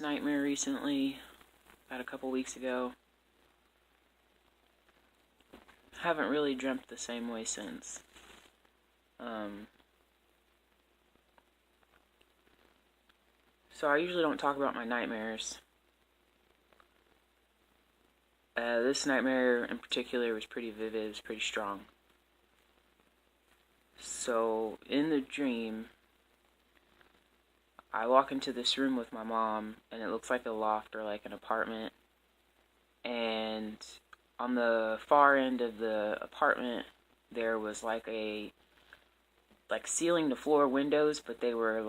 Nightmare recently, about a couple weeks ago. Haven't really dreamt the same way since. So I usually don't talk about my nightmares. This nightmare in particular was pretty vivid, it was pretty strong. So in the dream, I walk into this room with my mom, and it looks like a loft or like an apartment. And on the far end of the apartment, there was like ceiling to floor windows, but they were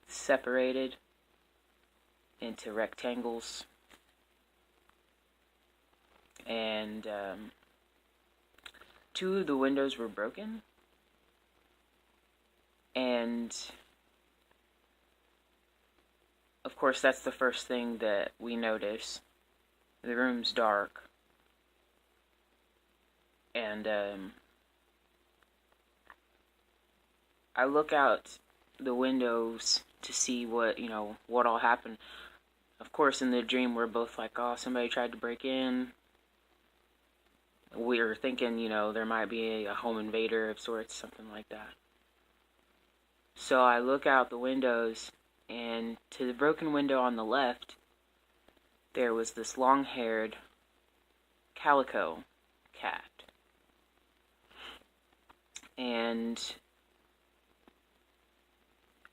separated into rectangles. And two of the windows were broken. And of course, that's the first thing that we notice. The room's dark. And I look out the windows to see what all happened. Of course, in the dream, we're both like, oh, somebody tried to break in. We were thinking, there might be a home invader of sorts, something like that. So I look out the windows, and to the broken window on the left, there was this long-haired calico cat. And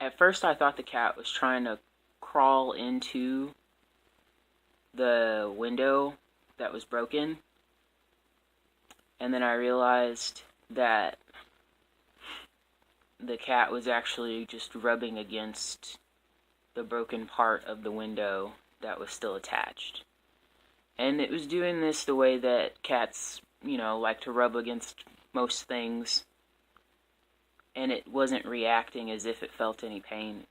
at first I thought the cat was trying to crawl into the window that was broken. And then I realized that the cat was actually just rubbing against the broken part of the window that was still attached. And it was doing this the way that cats, like to rub against most things. And it wasn't reacting as if it felt any pain.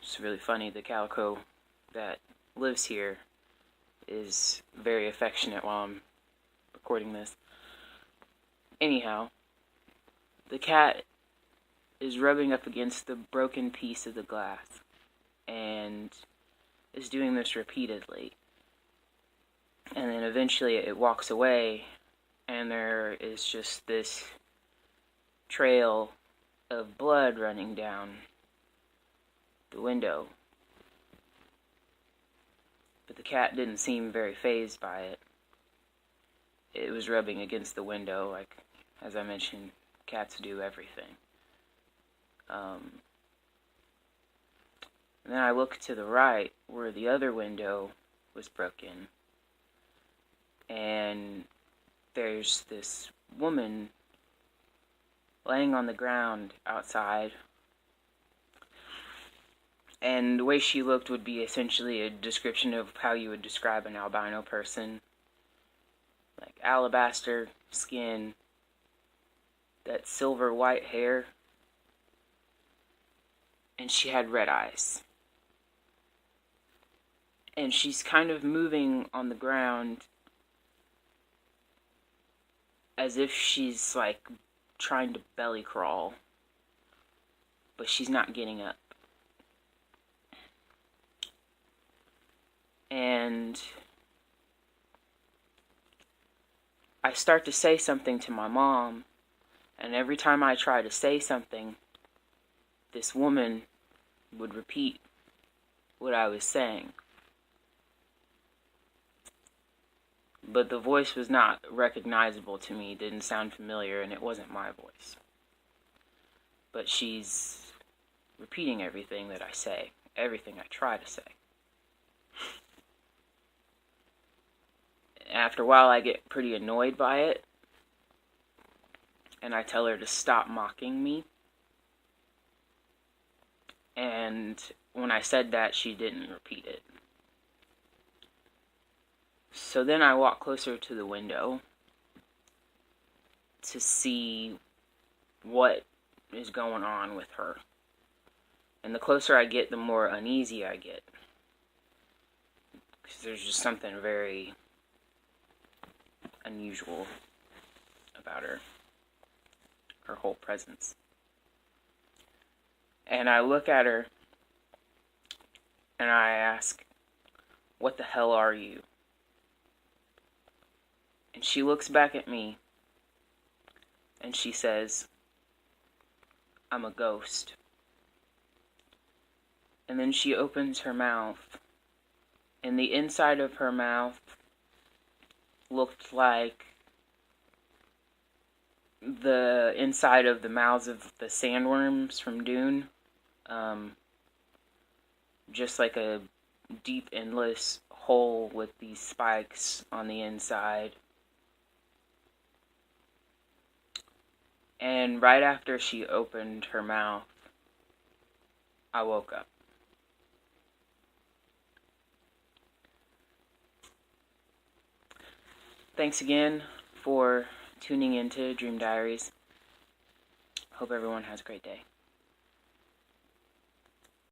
It's really funny. The calico that lives here is very affectionate while I'm recording this. Anyhow, the cat is rubbing up against the broken piece of the glass and is doing this repeatedly. And then eventually it walks away, and there is just this trail of blood running down the window. But the cat didn't seem very fazed by it. It was rubbing against the window, like, as I mentioned, cats do everything. And then I look to the right, where the other window was broken, and there's this woman laying on the ground outside. And the way she looked would be essentially a description of how you would describe an albino person. Like alabaster skin, that silver white hair, and she had red eyes. And she's kind of moving on the ground as if she's like trying to belly crawl, but she's not getting up. And I start to say something to my mom, and every time I try to say something, this woman would repeat what I was saying. But the voice was not recognizable to me, it didn't sound familiar, and it wasn't my voice. But she's repeating everything that I say, everything I try to say. After a while, I get pretty annoyed by it, and I tell her to stop mocking me. And when I said that, she didn't repeat it. So then I walk closer to the window to see what is going on with her. And the closer I get, the more uneasy I get. Because there's just something very unusual about her whole presence. And I look at her, and I ask, "What the hell are you?" And she looks back at me, and she says, "I'm a ghost." And then she opens her mouth, and the inside of her mouth looked like the inside of the mouths of the sandworms from Dune. Just like a deep, endless hole with these spikes on the inside. And right after she opened her mouth, I woke up. Thanks again for tuning into Dream Diaries. Hope everyone has a great day.